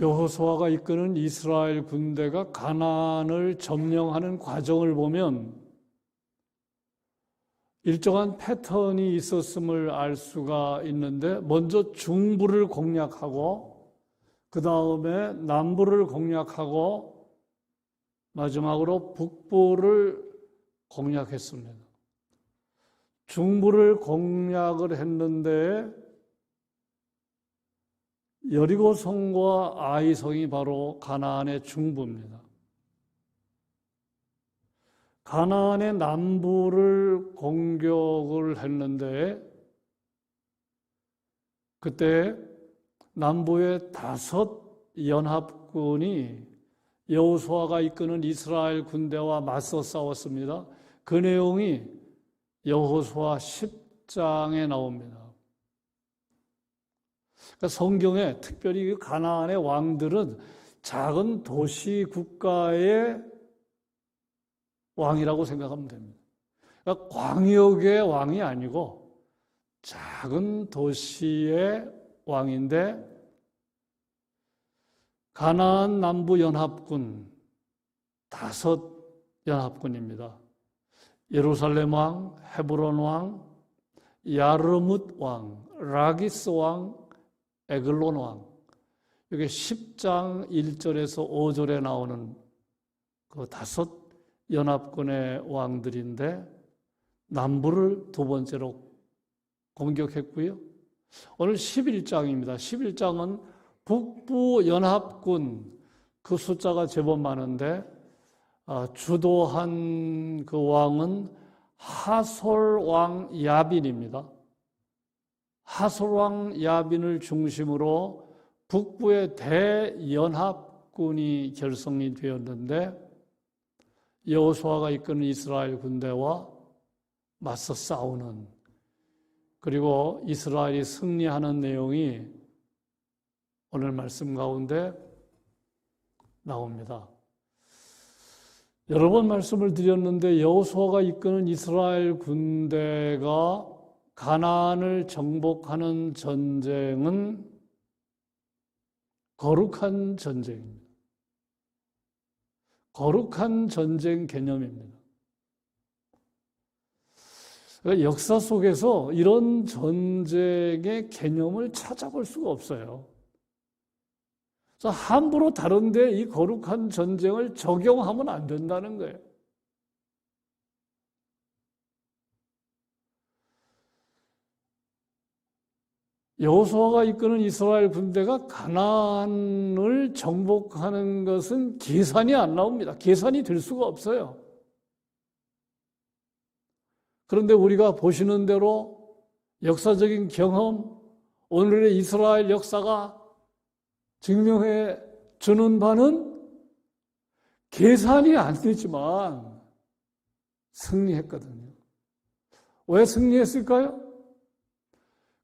여호수아가 이끄는 이스라엘 군대가 가나안을 점령하는 과정을 보면 일정한 패턴이 있었음을 알 수가 있는데, 먼저 중부를 공략하고 그 다음에 남부를 공략하고 마지막으로 북부를 공략했습니다. 중부를 공략을 했는데 여리고성과 아이성이 바로 가나안의 중부입니다. 가나안의 남부를 공격을 했는데 그때 남부의 5 연합군이 여호수아가 이끄는 이스라엘 군대와 맞서 싸웠습니다. 그 내용이 여호수아 10장에 나옵니다. 그러니까 성경에 특별히 가나안의 왕들은 작은 도시 국가의 왕이라고 생각하면 됩니다. 그러니까 광역의 왕이 아니고 작은 도시의 왕인데, 가나안 남부 연합군 5 연합군입니다. 예루살렘 왕, 헤브론 왕, 야르뭇 왕, 라기스 왕, 에글론 왕. 이게 10장 1절에서 5절에 나오는 그 5 연합군의 왕들인데 남부를 2번째로 공격했고요. 오늘 11장입니다. 11장은 북부 연합군, 그 숫자가 제법 많은데 주도한 그 왕은 하솔 왕 야빈입니다. 하솔 왕 야빈을 중심으로 북부의 대연합군이 결성이 되었는데 여호수아가 이끄는 이스라엘 군대와 맞서 싸우는, 그리고 이스라엘이 승리하는 내용이 오늘 말씀 가운데 나옵니다. 여러 번 말씀을 드렸는데 여호수아가 이끄는 이스라엘 군대가 가나안을 정복하는 전쟁은 거룩한 전쟁입니다. 거룩한 전쟁 개념입니다. 그러니까 역사 속에서 이런 전쟁의 개념을 찾아볼 수가 없어요. 그래서 함부로 다른데 이 거룩한 전쟁을 적용하면 안 된다는 거예요. 여호수아가 이끄는 이스라엘 군대가 가나안을 정복하는 것은 계산이 안 나옵니다. 계산이 될 수가 없어요. 그런데 우리가 보시는 대로 역사적인 경험, 오늘의 이스라엘 역사가 증명해 주는 바는 계산이 안 되지만 승리했거든요. 왜 승리했을까요?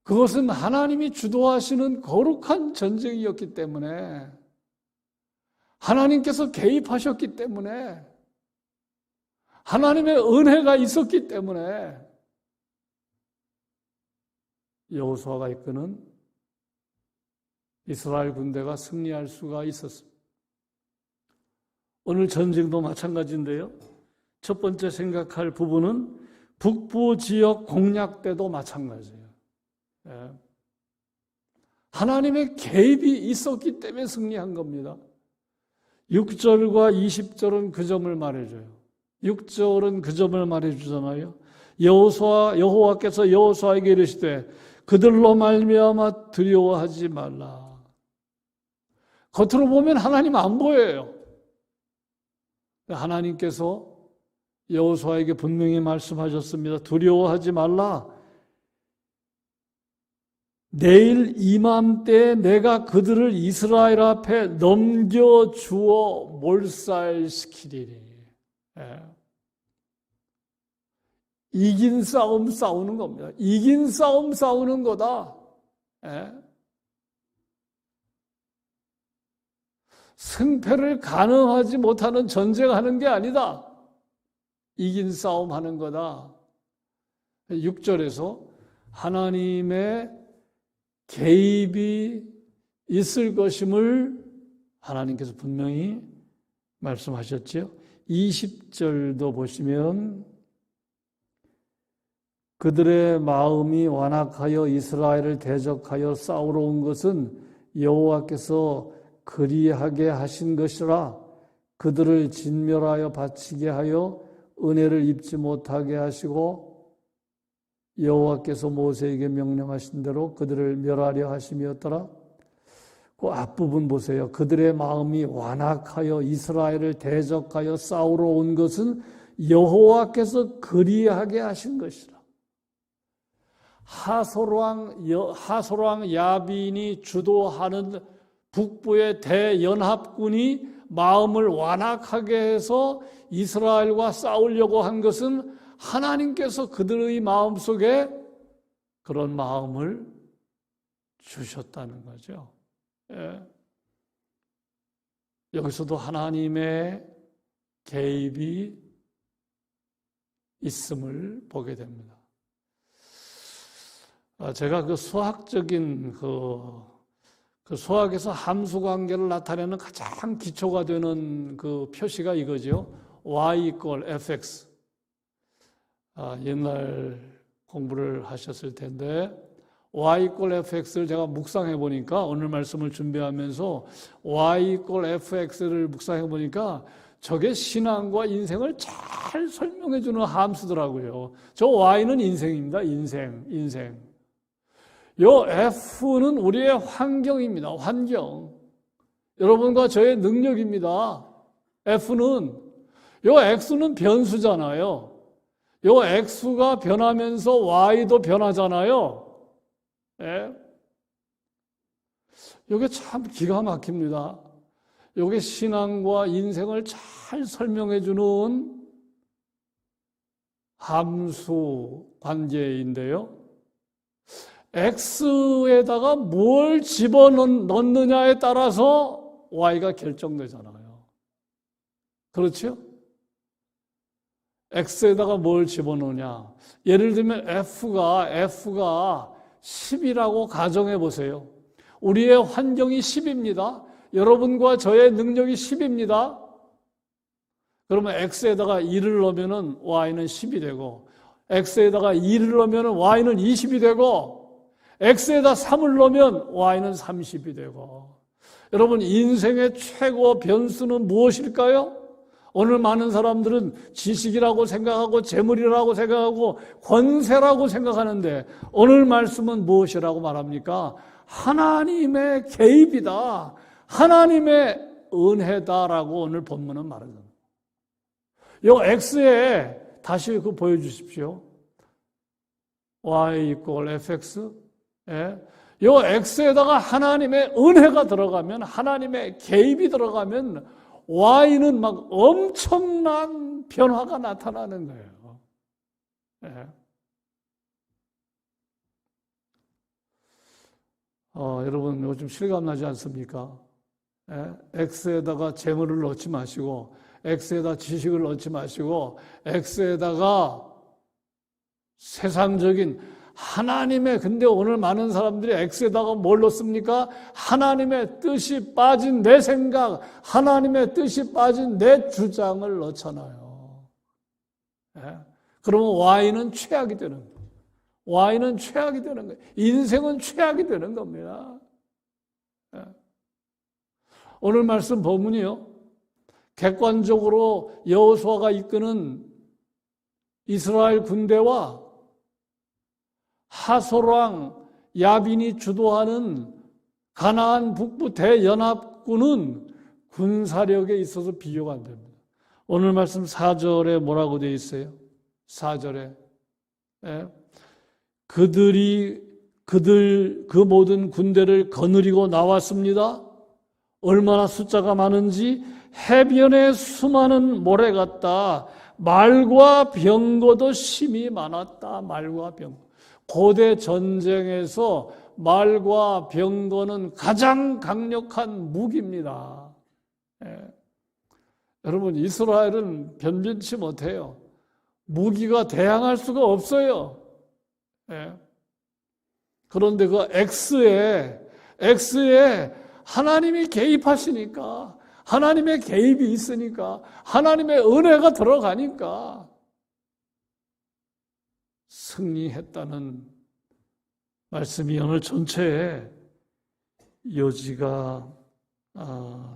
그것은 하나님이 주도하시는 거룩한 전쟁이었기 때문에, 하나님께서 개입하셨기 때문에, 하나님의 은혜가 있었기 때문에 여호수아가 이끄는 이스라엘 군대가 승리할 수가 있었습니다. 오늘 전쟁도 마찬가지인데요. 첫 번째 생각할 부분은 북부 지역 공략 때도 마찬가지예요. 하나님의 개입이 있었기 때문에 승리한 겁니다. 6절과 20절은 그 점을 말해줘요. 6절은 그 점을 말해주잖아요. 여호와께서 여호수아에게 이르시되 그들로 말미암아 두려워하지 말라. 겉으로 보면 하나님 안 보여요. 하나님께서 여호수아에게 분명히 말씀하셨습니다. 두려워하지 말라. 내일 이맘때 내가 그들을 이스라엘 앞에 넘겨주어 몰살시키리니. 이긴 싸움 싸우는 겁니다. 이긴 싸움 싸우는 거다. 승패를 가늠하지 못하는 전쟁하는 게 아니다. 이긴 싸움 하는 거다. 6절에서 하나님의 개입이 있을 것임을 하나님께서 분명히 말씀하셨죠. 20절도 보시면 그들의 마음이 완악하여 이스라엘을 대적하여 싸우러 온 것은 여호와께서 그리하게 하신 것이라. 그들을 진멸하여 바치게 하여 은혜를 입지 못하게 하시고 여호와께서 모세에게 명령하신 대로 그들을 멸하려 하심이었더라. 그 앞부분 보세요. 그들의 마음이 완악하여 이스라엘을 대적하여 싸우러 온 것은 여호와께서 그리하게 하신 것이라. 하솔왕 야빈이 주도하는 북부의 대연합군이 마음을 완악하게 해서 이스라엘과 싸우려고 한 것은 하나님께서 그들의 마음속에 그런 마음을 주셨다는 거죠. 예. 여기서도 하나님의 개입이 있음을 보게 됩니다. 제가 그 수학적인 그 수학에서 함수 관계를 나타내는 가장 기초가 되는 그 표시가 이거죠. y = fx. 옛날 공부를 하셨을 텐데 y = fx를 제가 묵상해 보니까 오늘 말씀을 준비하면서 y = fx를 묵상해 보니까 저게 신앙과 인생을 잘 설명해 주는 함수더라고요. 저 y는 인생입니다. 인생. 요 F는 우리의 환경입니다. 환경. 여러분과 저의 능력입니다. F는. 요 X는 변수잖아요. 요 X가 변하면서 Y도 변하잖아요. 예? 요게 참 기가 막힙니다. 요게 신앙과 인생을 잘 설명해 주는 함수 관계인데요. X에다가 뭘 집어넣느냐에 따라서 Y가 결정되잖아요. 그렇죠? X에다가 뭘 집어넣느냐. 예를 들면 F가 10이라고 가정해 보세요. 우리의 환경이 10입니다. 여러분과 저의 능력이 10입니다. 그러면 X에다가 2를 넣으면 Y는 10이 되고 X에다가 2를 넣으면 Y는 20이 되고 X에다 3을 넣으면 Y는 30이 되고. 여러분, 인생의 최고 변수는 무엇일까요? 오늘 많은 사람들은 지식이라고 생각하고 재물이라고 생각하고 권세라고 생각하는데 오늘 말씀은 무엇이라고 말합니까? 하나님의 개입이다. 하나님의 은혜다라고 오늘 본문은 말합니다. 이 X에 다시 그 보여주십시오. Y = fx. 예. 요 X에다가 하나님의 은혜가 들어가면, 하나님의 개입이 들어가면 Y는 막 엄청난 변화가 나타나는 거예요. 예. 여러분 요즘 실감나지 않습니까? 예. X에다가 재물을 넣지 마시고 X에다 지식을 넣지 마시고 X에다가 세상적인 하나님의, 근데 오늘 많은 사람들이 X에다가 뭘 넣습니까? 하나님의 뜻이 빠진 내 생각, 하나님의 뜻이 빠진 내 주장을 넣잖아요. 예? 그러면 Y는 최악이 되는 거예요. Y는 최악이 되는 거예요. 인생은 최악이 되는 겁니다. 예? 오늘 말씀 본문이요. 객관적으로 여호수아가 이끄는 이스라엘 군대와 하솔왕 야빈이 주도하는 가나안 북부 대연합군은 군사력에 있어서 비교가 안 됩니다. 오늘 말씀 4절에 뭐라고 되어 있어요? 4절에 그 모든 군대를 거느리고 나왔습니다. 얼마나 숫자가 많은지 해변에 수많은 모래 같다. 말과 병거도 심히 많았다. 말과 병거. 고대 전쟁에서 말과 병거는 가장 강력한 무기입니다. 예. 여러분, 이스라엘은 변변치 못해요. 무기가 대항할 수가 없어요. 예. 그런데 그 X에 하나님이 개입하시니까, 하나님의 개입이 있으니까, 하나님의 은혜가 들어가니까 승리했다는 말씀이 오늘 전체에 여지가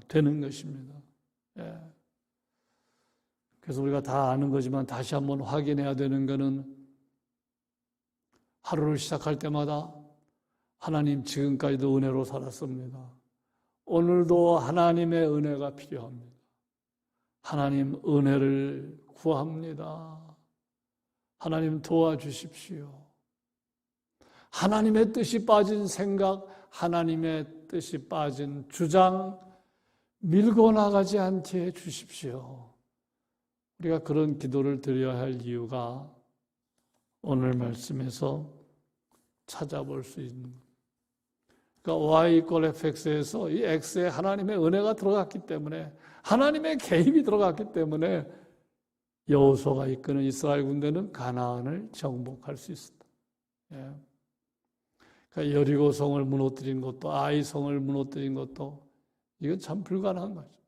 되는 것입니다. 예. 그래서 우리가 다 아는 거지만 다시 한번 확인해야 되는 것은 하루를 시작할 때마다 하나님 지금까지도 은혜로 살았습니다. 오늘도 하나님의 은혜가 필요합니다. 하나님 은혜를 구합니다. 하나님 도와주십시오. 하나님의 뜻이 빠진 생각, 하나님의 뜻이 빠진 주장 밀고 나가지 않게 해주십시오. 우리가 그런 기도를 드려야 할 이유가 오늘 말씀에서 찾아볼 수 있는 겁니다. 그러니까 Y=FX에서 이 X에 하나님의 은혜가 들어갔기 때문에, 하나님의 개입이 들어갔기 때문에 여호수아가 이끄는 이스라엘 군대는 가나안을 정복할 수 있었다. 예. 그러니까 여리고성을 무너뜨린 것도, 아이성을 무너뜨린 것도 이건 참 불가능한 거죠.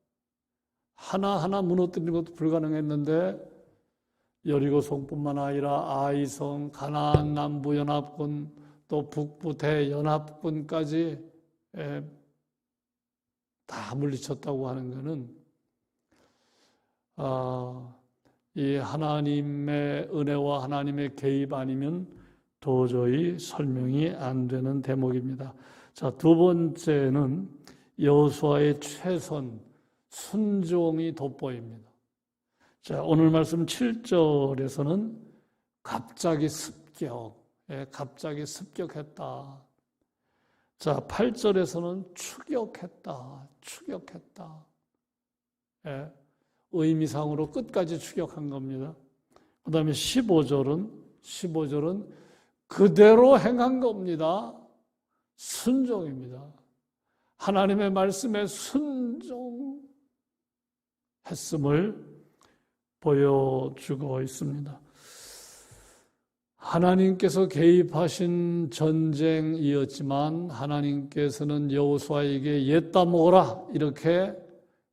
하나하나 무너뜨리는 것도 불가능했는데 여리고성뿐만 아니라 아이성, 가나안 남부 연합군, 또 북부 대연합군까지 다 물리쳤다고 하는 것은 이 하나님의 은혜와 하나님의 개입 아니면 도저히 설명이 안 되는 대목입니다. 자, 두 번째는 여호수아의 최선, 순종이 돋보입니다. 자, 오늘 말씀 7절에서는 갑자기 습격했다. 자, 8절에서는 추격했다. 예, 의미상으로 끝까지 추격한 겁니다. 그 다음에 15절은 그대로 행한 겁니다. 순종입니다. 하나님의 말씀에 순종했음을 보여주고 있습니다. 하나님께서 개입하신 전쟁이었지만 하나님께서는 여호수아에게 옛다 먹어라 이렇게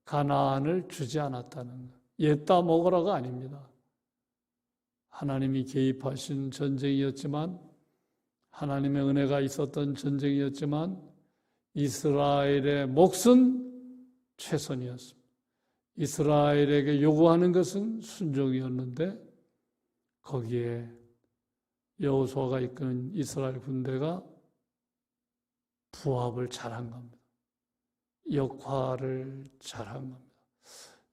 가나안을 주지 않았다는 것. 옛다 먹어라가 아닙니다. 하나님이 개입하신 전쟁이었지만, 하나님의 은혜가 있었던 전쟁이었지만 이스라엘의 몫은 최선이었습니다. 이스라엘에게 요구하는 것은 순종이었는데 거기에 여호수아가 이끄는 이스라엘 군대가 부합을 잘한 겁니다. 역할을 잘한 겁니다.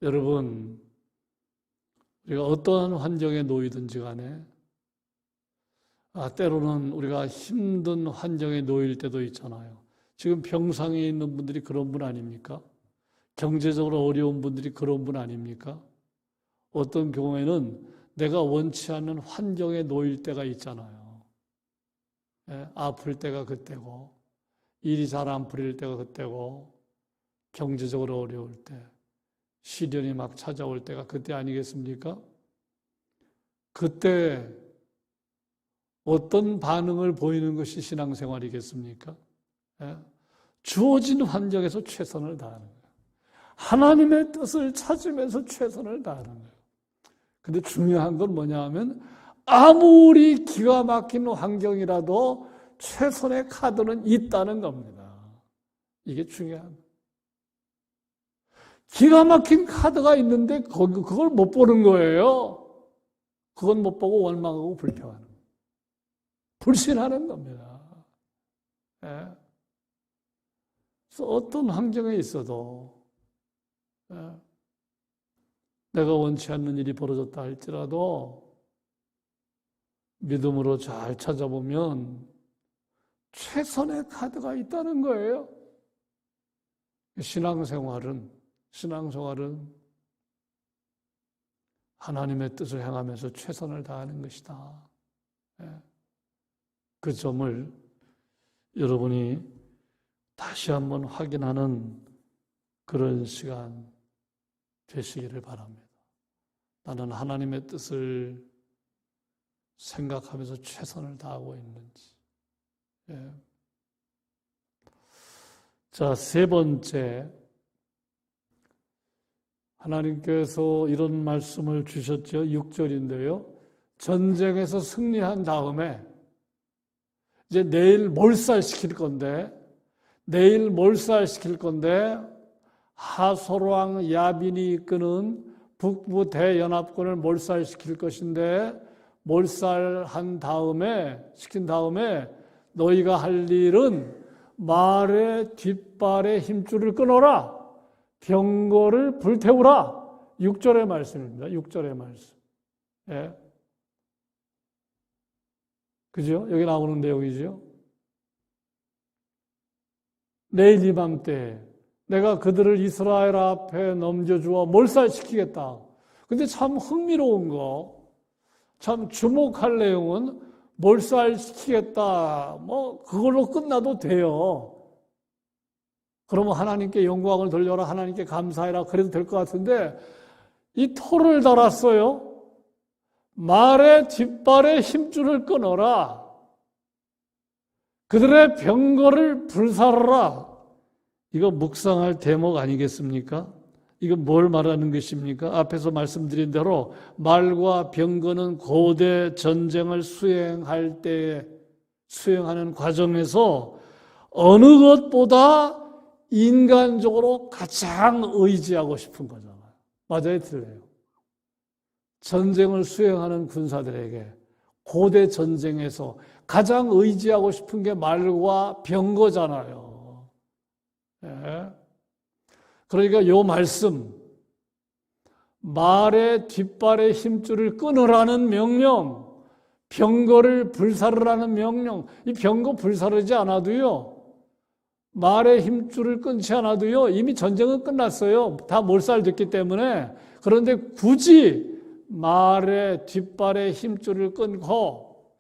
여러분, 우리가 어떠한 환경에 놓이든지 간에 때로는 우리가 힘든 환경에 놓일 때도 있잖아요. 지금 병상에 있는 분들이 그런 분 아닙니까? 경제적으로 어려운 분들이 그런 분 아닙니까? 어떤 경우에는 내가 원치 않는 환경에 놓일 때가 있잖아요. 아플 때가 그때고, 일이 잘 안 풀릴 때가 그때고, 경제적으로 어려울 때, 시련이 막 찾아올 때가 그때 아니겠습니까? 그때 어떤 반응을 보이는 것이 신앙생활이겠습니까? 주어진 환경에서 최선을 다하는 거예요. 하나님의 뜻을 찾으면서 최선을 다하는 거예요. 근데 중요한 건 뭐냐 하면 아무리 기가 막힌 환경이라도 최선의 카드는 있다는 겁니다. 이게 중요한 거예요. 기가 막힌 카드가 있는데 그걸 못 보는 거예요. 그건 못 보고 원망하고 불평하는 거예요. 불신하는 겁니다. 그래서 어떤 환경에 있어도 내가 원치 않는 일이 벌어졌다 할지라도 믿음으로 잘 찾아보면 최선의 카드가 있다는 거예요. 신앙생활은 하나님의 뜻을 행하면서 최선을 다하는 것이다. 그 점을 여러분이 다시 한번 확인하는 그런 시간 되시기를 바랍니다. 나는 하나님의 뜻을 생각하면서 최선을 다하고 있는지. 자, 세 번째. 하나님께서 이런 말씀을 주셨죠. 6절인데요. 전쟁에서 승리한 다음에 이제 내일 몰살시킬 건데 하솔왕 야빈이 이끄는 북부 대연합군을 몰살시킬 것인데 시킨 다음에 너희가 할 일은 말의 뒷발의 힘줄을 끊어라. 병거를 불태우라. 6절의 말씀입니다. 6절의 말씀. 예. 그죠? 여기 나오는 내용이죠. 내일 이맘때 내가 그들을 이스라엘 앞에 넘겨주어 몰살시키겠다. 근데 참 흥미로운 거, 참 주목할 내용은 몰살시키겠다. 그걸로 끝나도 돼요. 그러면 하나님께 영광을 돌려라, 하나님께 감사해라, 그래도 될 것 같은데, 이 토를 달았어요. 말의 뒷발의 힘줄을 끊어라. 그들의 병거를 불사르라. 이거 묵상할 대목 아니겠습니까? 이거 뭘 말하는 것입니까? 앞에서 말씀드린 대로 말과 병거는 고대 전쟁을 수행하는 과정에서 어느 것보다 인간적으로 가장 의지하고 싶은 거잖아요. 맞아요, 틀려요? 전쟁을 수행하는 군사들에게 고대 전쟁에서 가장 의지하고 싶은 게 말과 병거잖아요. 예. 그러니까 이 말씀, 말의 뒷발의 힘줄을 끊으라는 명령, 병거를 불사르라는 명령, 이 병거 불사르지 않아도요, 말의 힘줄을 끊지 않아도요, 이미 전쟁은 끝났어요. 다 몰살됐기 때문에. 그런데 굳이 말의 뒷발의 힘줄을 끊고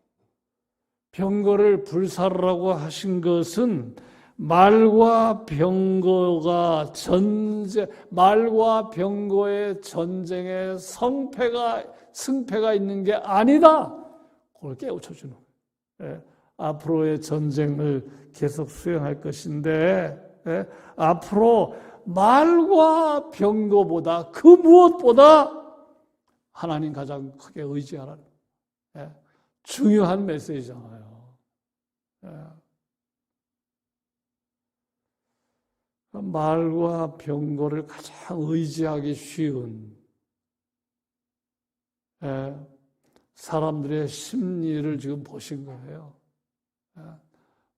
병거를 불사르라고 하신 것은 말과 병거의 전쟁에 승패가 있는 게 아니다. 그걸 깨우쳐주는 거예요. 예. 앞으로의 전쟁을 계속 수행할 것인데, 예. 앞으로 말과 병거보다 그 무엇보다 하나님 가장 크게 의지하라는, 예. 중요한 메시지잖아요. 예. 말과 병거를 가장 의지하기 쉬운 사람들의 심리를 지금 보신 거예요.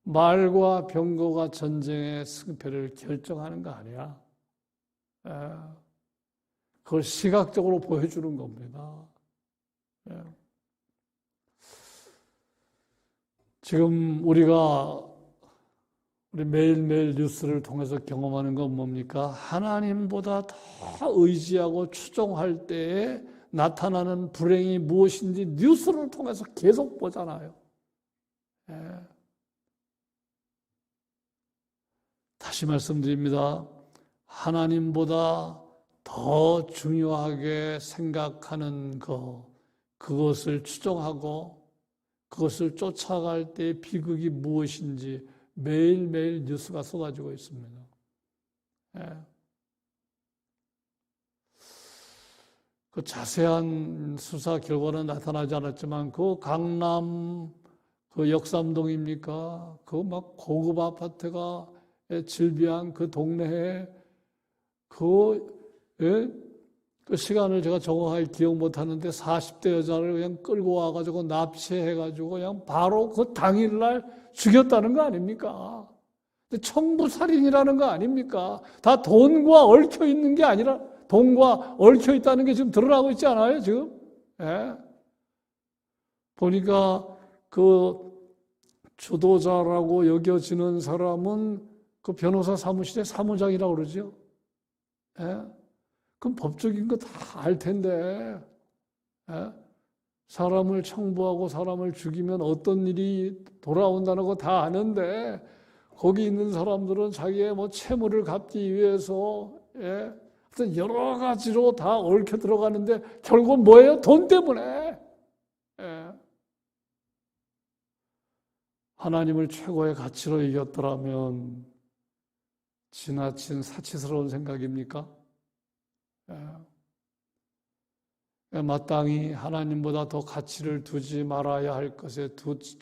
말과 병거가 전쟁의 승패를 결정하는 거 아니야. 그걸 시각적으로 보여주는 겁니다. 지금 우리 매일매일 뉴스를 통해서 경험하는 건 뭡니까? 하나님보다 더 의지하고 추종할 때에 나타나는 불행이 무엇인지 뉴스를 통해서 계속 보잖아요. 다시 말씀드립니다. 하나님보다 더 중요하게 생각하는 그것을 추종하고 그것을 쫓아갈 때의 비극이 무엇인지 매일매일 뉴스가 쏟아지고 있습니다. 그 자세한 수사 결과는 나타나지 않았지만 그 강남 그 역삼동입니까? 그 막 고급 아파트가 질비한 그 동네에 그 시간을 제가 정확하게 기억 못하는데 40대 여자를 그냥 끌고 와가지고 납치해가지고 그냥 바로 그 당일날 죽였다는 거 아닙니까? 청부살인이라는 거 아닙니까? 다 돈과 얽혀 있는 게 아니라 돈과 얽혀 있다는 게 지금 드러나고 있지 않아요, 지금? 예. 보니까 그 주도자라고 여겨지는 사람은 그 변호사 사무실의 사무장이라고 그러죠. 예. 그럼 법적인 거 다 알 텐데, 예? 사람을 청부하고 사람을 죽이면 어떤 일이 돌아온다는 거 다 아는데, 거기 있는 사람들은 자기의 채무를 갚기 위해서, 예? 하여튼 여러 가지로 다 얽혀 들어가는데, 결국은 뭐예요? 돈 때문에. 예? 하나님을 최고의 가치로 이겼더라면, 지나친 사치스러운 생각입니까? 마땅히 하나님보다 더 가치를 두지 말아야 할 것에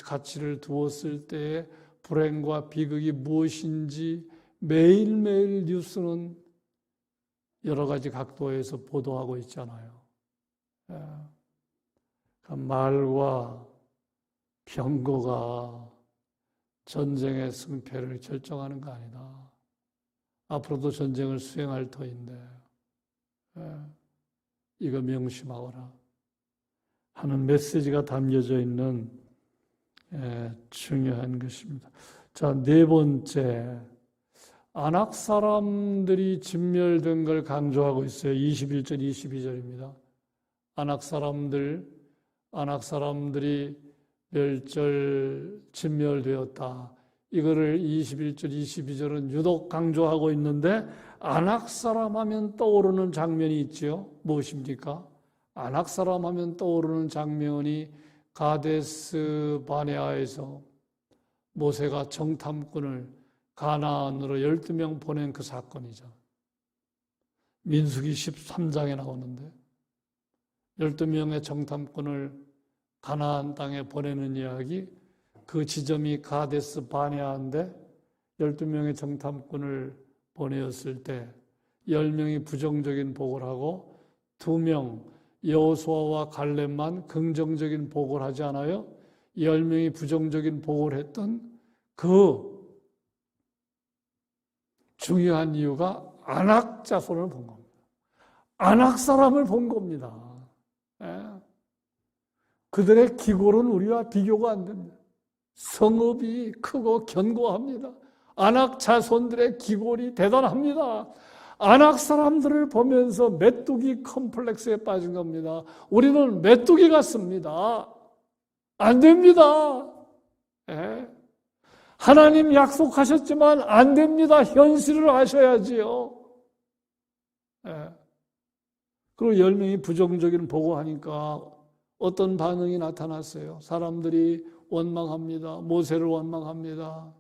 가치를 두었을 때의 불행과 비극이 무엇인지 매일매일 뉴스는 여러 가지 각도에서 보도하고 있잖아요. 말과 병거가 전쟁의 승패를 결정하는 거 아니다. 앞으로도 전쟁을 수행할 터인데 이거 명심하거라 하는 메시지가 담겨져 있는 중요한 것입니다. 자, 네 번째, 안악 사람들이 진멸된 걸 강조하고 있어요. 21절, 22절입니다. 안악 사람들이 진멸되었다. 이거를 21절, 22절은 유독 강조하고 있는데 안악 사람 하면 떠오르는 장면이 있지요. 무엇입니까? 안악 사람 하면 떠오르는 장면이 가데스 바네아에서 모세가 정탐꾼을 가나안으로 12명 보낸 그 사건이죠. 민수기 13장에 나오는데 12명의 정탐꾼을 가나안 땅에 보내는 이야기, 그 지점이 가데스 바네아인데 12명의 정탐꾼을 보내었을 때 10명이 부정적인 보고를 하고 2명 여호수아와 갈렙만 긍정적인 보고를 하지 않아요? 10명이 부정적인 보고를 했던 그 중요한 이유가 안악 자손을 본 겁니다. 안악 사람을 본 겁니다. 그들의 기골은 우리와 비교가 안 됩니다. 성읍이 크고 견고합니다. 안악 자손들의 기골이 대단합니다. 안악 사람들을 보면서 메뚜기 컴플렉스에 빠진 겁니다. 우리는 메뚜기 같습니다. 안 됩니다. 하나님 약속하셨지만 안 됩니다. 현실을 하셔야지요. 그리고 10명이 부정적인 보고하니까 어떤 반응이 나타났어요? 사람들이 원망합니다. 모세를 원망합니다.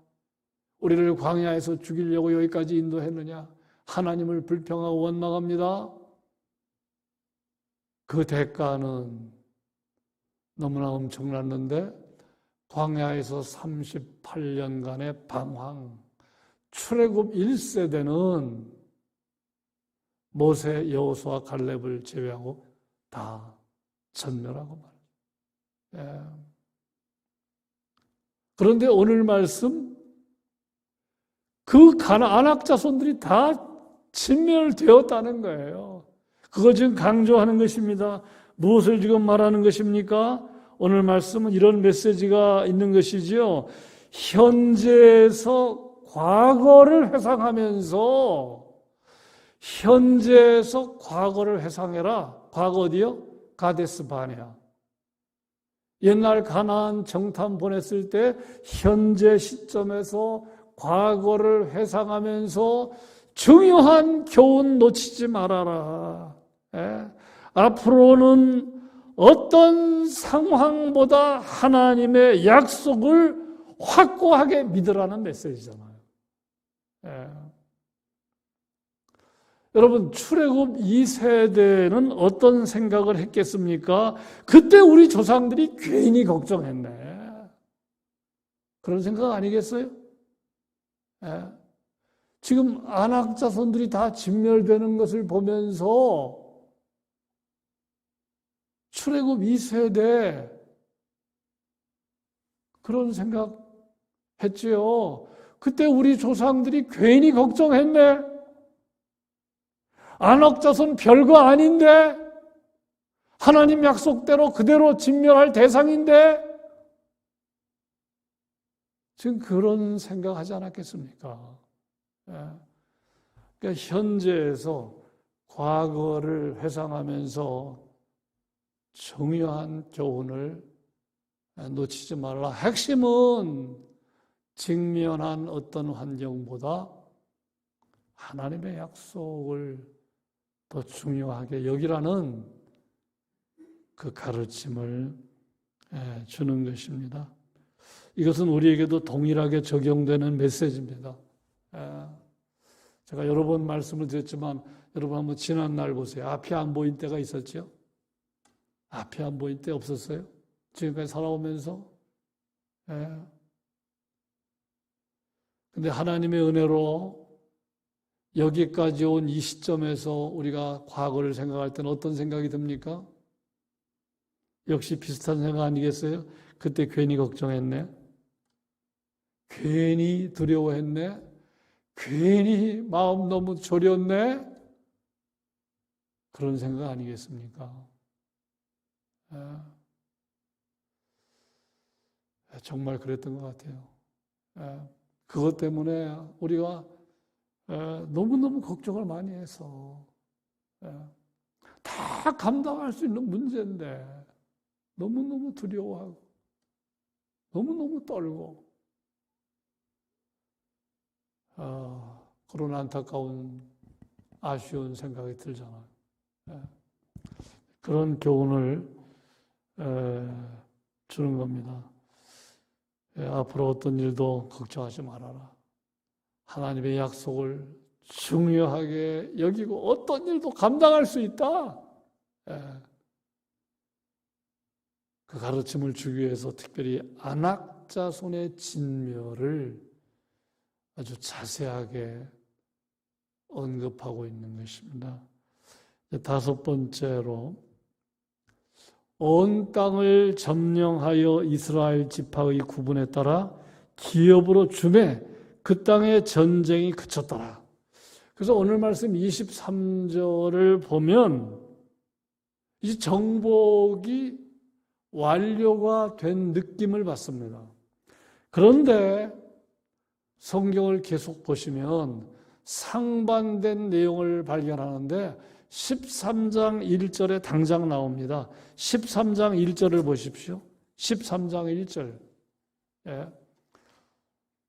우리를 광야에서 죽이려고 여기까지 인도했느냐? 하나님을 불평하고 원망합니다. 그 대가는 너무나 엄청났는데 광야에서 38년간의 방황, 출애굽 1세대는 모세, 여호수아, 갈렙을 제외하고 다 전멸하고 말이에요. 그런데 오늘 말씀, 그 안악 자손들이 다 진멸되었다는 거예요. 그거 지금 강조하는 것입니다. 무엇을 지금 말하는 것입니까? 오늘 말씀은 이런 메시지가 있는 것이지요. 현재에서 과거를 회상해라. 과거 어디요? 가데스 바네아. 옛날 가나안 정탐 보냈을 때 현재 시점에서 과거를 회상하면서 중요한 교훈 놓치지 말아라. 앞으로는 어떤 상황보다 하나님의 약속을 확고하게 믿으라는 메시지잖아요. 여러분, 출애굽 2세대는 어떤 생각을 했겠습니까? 그때 우리 조상들이 괜히 걱정했네. 그런 생각 아니겠어요? 지금 안악 자손들이 다 진멸되는 것을 보면서 출애굽 2세대 그런 생각 했지요. 그때 우리 조상들이 괜히 걱정했네. 안악 자손 별거 아닌데, 하나님 약속대로 그대로 진멸할 대상인데, 지금 그런 생각하지 않았겠습니까? 그러니까 현재에서 과거를 회상하면서 중요한 교훈을 놓치지 말라. 핵심은 직면한 어떤 환경보다 하나님의 약속을 더 중요하게 여기라는 그 가르침을 주는 것입니다. 이것은 우리에게도 동일하게 적용되는 메시지입니다. 제가 여러 번 말씀을 드렸지만 여러분 한번 지난 날 보세요. 앞이 안 보인 때가 있었죠? 앞이 안 보인 때 없었어요? 지금까지 살아오면서. 예. 근데 하나님의 은혜로 여기까지 온 이 시점에서 우리가 과거를 생각할 때는 어떤 생각이 듭니까? 역시 비슷한 생각 아니겠어요? 그때 괜히 걱정했네. 괜히 두려워했네. 괜히 마음 너무 졸였네. 그런 생각 아니겠습니까? 정말 그랬던 것 같아요. 그것 때문에 우리가 너무너무 걱정을 많이 해서 다 감당할 수 있는 문제인데 너무너무 두려워하고 너무너무 떨고 그런 안타까운 아쉬운 생각이 들잖아요. 그런 교훈을 주는 겁니다. 앞으로 어떤 일도 걱정하지 말아라. 하나님의 약속을 중요하게 여기고 어떤 일도 감당할 수 있다. 그 가르침을 주기 위해서 특별히 안악자손의 진멸을 아주 자세하게 언급하고 있는 것입니다. 다섯 번째로 온 땅을 점령하여 이스라엘 지파의 구분에 따라 기업으로 주매 그 땅의 전쟁이 그쳤더라. 그래서 오늘 말씀 23절을 보면 이 정복이 완료가 된 느낌을 받습니다. 그런데 성경을 계속 보시면 상반된 내용을 발견하는데 13장 1절에 당장 나옵니다. 13장 1절을 보십시오. 13장 1절.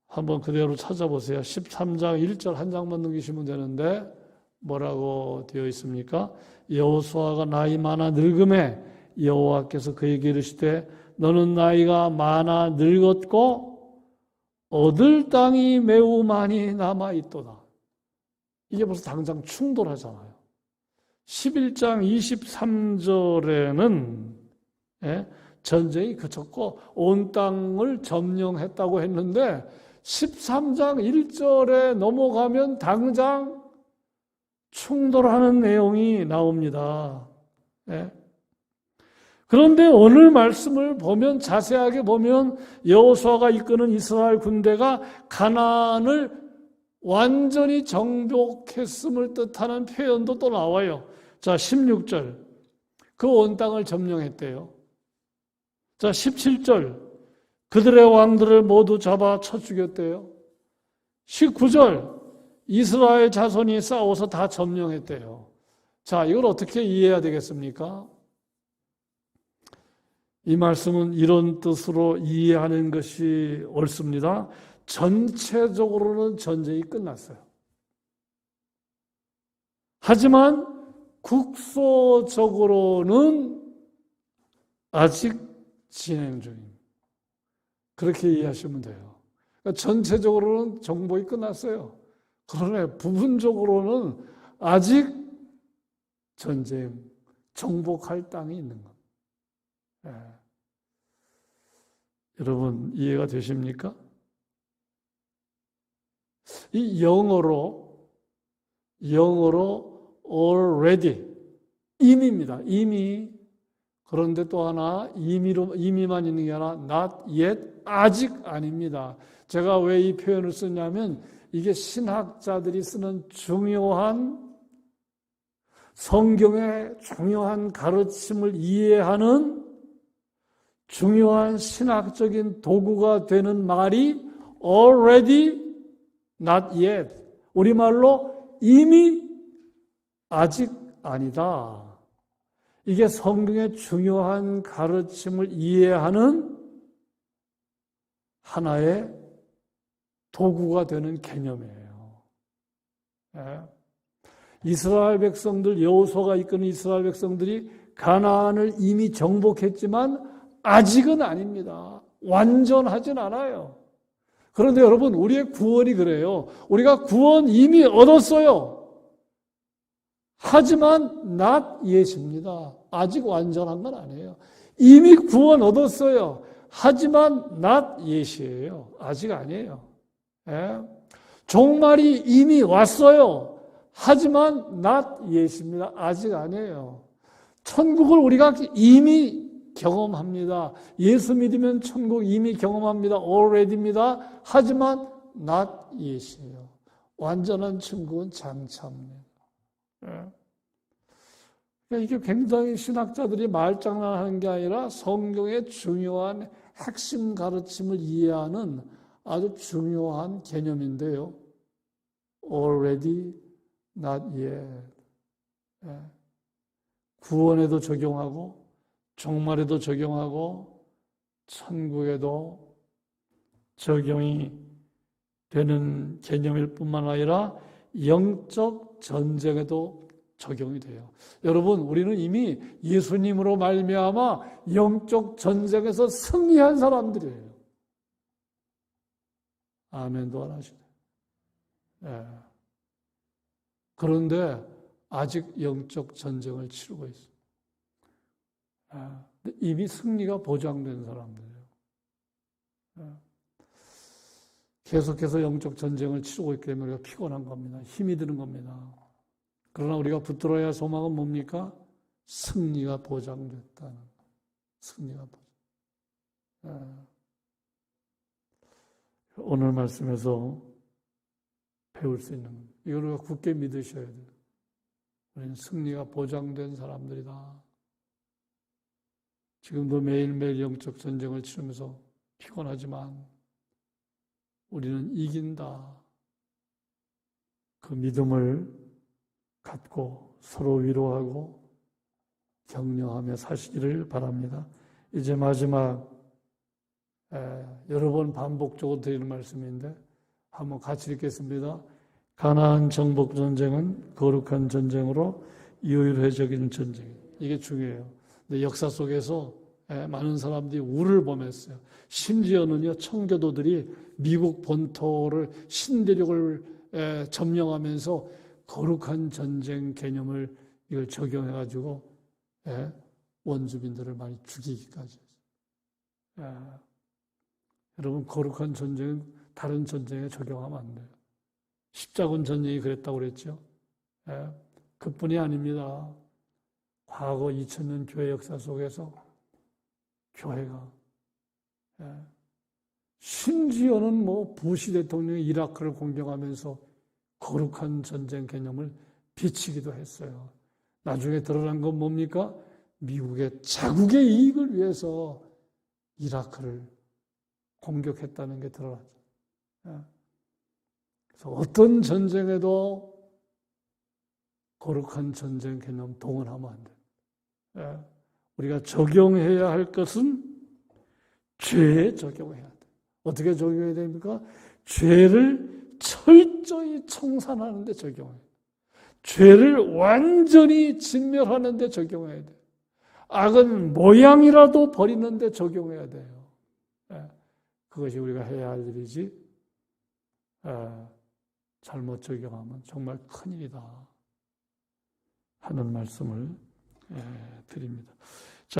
한번 그대로 찾아보세요. 13장 1절 한 장만 넘기시면 되는데 뭐라고 되어 있습니까? 여호수아가 나이 많아 늙음에 여호와께서 그에게 이르시되 너는 나이가 많아 늙었고 얻을 땅이 매우 많이 남아있도다. 이게 벌써 당장 충돌하잖아요. 11장 23절에는 전쟁이 그쳤고 온 땅을 점령했다고 했는데 13장 1절에 넘어가면 당장 충돌하는 내용이 나옵니다. 그런데 오늘 말씀을 보면 자세하게 보면 여호수아가 이끄는 이스라엘 군대가 가나안을 완전히 정복했음을 뜻하는 표현도 또 나와요. 자, 16절. 그 온 땅을 점령했대요. 자, 17절. 그들의 왕들을 모두 잡아 쳐 죽였대요. 19절. 이스라엘 자손이 싸워서 다 점령했대요. 자, 이걸 어떻게 이해해야 되겠습니까? 이 말씀은 이런 뜻으로 이해하는 것이 옳습니다. 전체적으로는 전쟁이 끝났어요. 하지만 국소적으로는 아직 진행 중입니다. 그렇게 이해하시면 돼요. 그러니까 전체적으로는 정복이 끝났어요. 그러나 부분적으로는 아직 전쟁, 정복할 땅이 있는 겁니다. 여러분 이해가 되십니까? 이 영어로 already 이미입니다. 이미. 그런데 또 하나 이미만 있는 게 아니라 not yet 아직 아닙니다. 제가 왜 이 표현을 쓰냐면 이게 신학자들이 쓰는 중요한 성경의 중요한 가르침을 이해하는 중요한 신학적인 도구가 되는 말이 already not yet. 우리말로 이미 아직 아니다. 이게 성경의 중요한 가르침을 이해하는 하나의 도구가 되는 개념이에요. 이스라엘 백성들, 여호수아가 이끄는 이스라엘 백성들이 가나안을 이미 정복했지만 아직은 아닙니다. 완전하진 않아요. 그런데 여러분, 우리의 구원이 그래요. 우리가 구원 이미 얻었어요. 하지만 not yet입니다. 아직 완전한 건 아니에요. 이미 구원 얻었어요. 하지만 not yet이에요. 아직 아니에요. 예? 종말이 이미 왔어요. 하지만 not yet입니다. 아직 아니에요. 천국을 우리가 이미 경험합니다. 예수 믿으면 천국 이미 경험합니다. already입니다. 하지만 not yet이에요. 완전한 천국은 장차입니다. 이게 굉장히 신학자들이 말장난하는 게 아니라 성경의 중요한 핵심 가르침을 이해하는 아주 중요한 개념인데요. already, not yet. 구원에도 적용하고 종말에도 적용하고 천국에도 적용이 되는 개념일 뿐만 아니라 영적 전쟁에도 적용이 돼요. 여러분, 우리는 이미 예수님으로 말미암아 영적 전쟁에서 승리한 사람들이에요. 아멘도 안 하시네. 네. 그런데 아직 영적 전쟁을 치르고 있어요. 이미 승리가 보장된 사람들이에요. 계속해서 영적 전쟁을 치르고 있기 때문에 우리가 피곤한 겁니다. 힘이 드는 겁니다. 그러나 우리가 붙들어야 할 소망은 뭡니까? 승리가 보장됐다는 것. 승리가 보장. 오늘 말씀에서 배울 수 있는 겁니다. 이걸 우리가 굳게 믿으셔야 돼요. 우리는 승리가 보장된 사람들이다. 지금도 매일매일 영적 전쟁을 치르면서 피곤하지만 우리는 이긴다. 그 믿음을 갖고 서로 위로하고 격려하며 사시기를 바랍니다. 이제 마지막 여러 번 반복적으로 드리는 말씀인데 한번 같이 읽겠습니다. 가나안 정복 전쟁은 거룩한 전쟁으로 유일회적인 전쟁. 이게 중요해요. 근데 역사 속에서 많은 사람들이 우를 범했어요. 심지어는요, 청교도들이 미국 본토를 신대륙을 점령하면서 거룩한 전쟁 개념을 이걸 적용해가지고 원주민들을 많이 죽이기까지 했어요. 여러분, 거룩한 전쟁은 다른 전쟁에 적용하면 안 돼요. 십자군 전쟁이 그랬다고 그랬죠. 그뿐이 아닙니다. 과거 2000년 교회 역사 속에서 교회가 심지어는 부시 대통령이 이라크를 공격하면서 거룩한 전쟁 개념을 비치기도 했어요. 나중에 드러난 건 뭡니까? 미국의 자국의 이익을 위해서 이라크를 공격했다는 게 드러났죠. 그래서 어떤 전쟁에도 거룩한 전쟁 개념 동원하면 안 돼요. 우리가 적용해야 할 것은 죄에 적용해야 돼요. 어떻게 적용해야 됩니까? 죄를 철저히 청산하는 데 적용해야 돼요. 죄를 완전히 진멸하는 데 적용해야 돼요. 악은 모양이라도 버리는 데 적용해야 돼요. 그것이 우리가 해야 할 일이지 잘못 적용하면 정말 큰일이다 하는 말씀을 드립니다.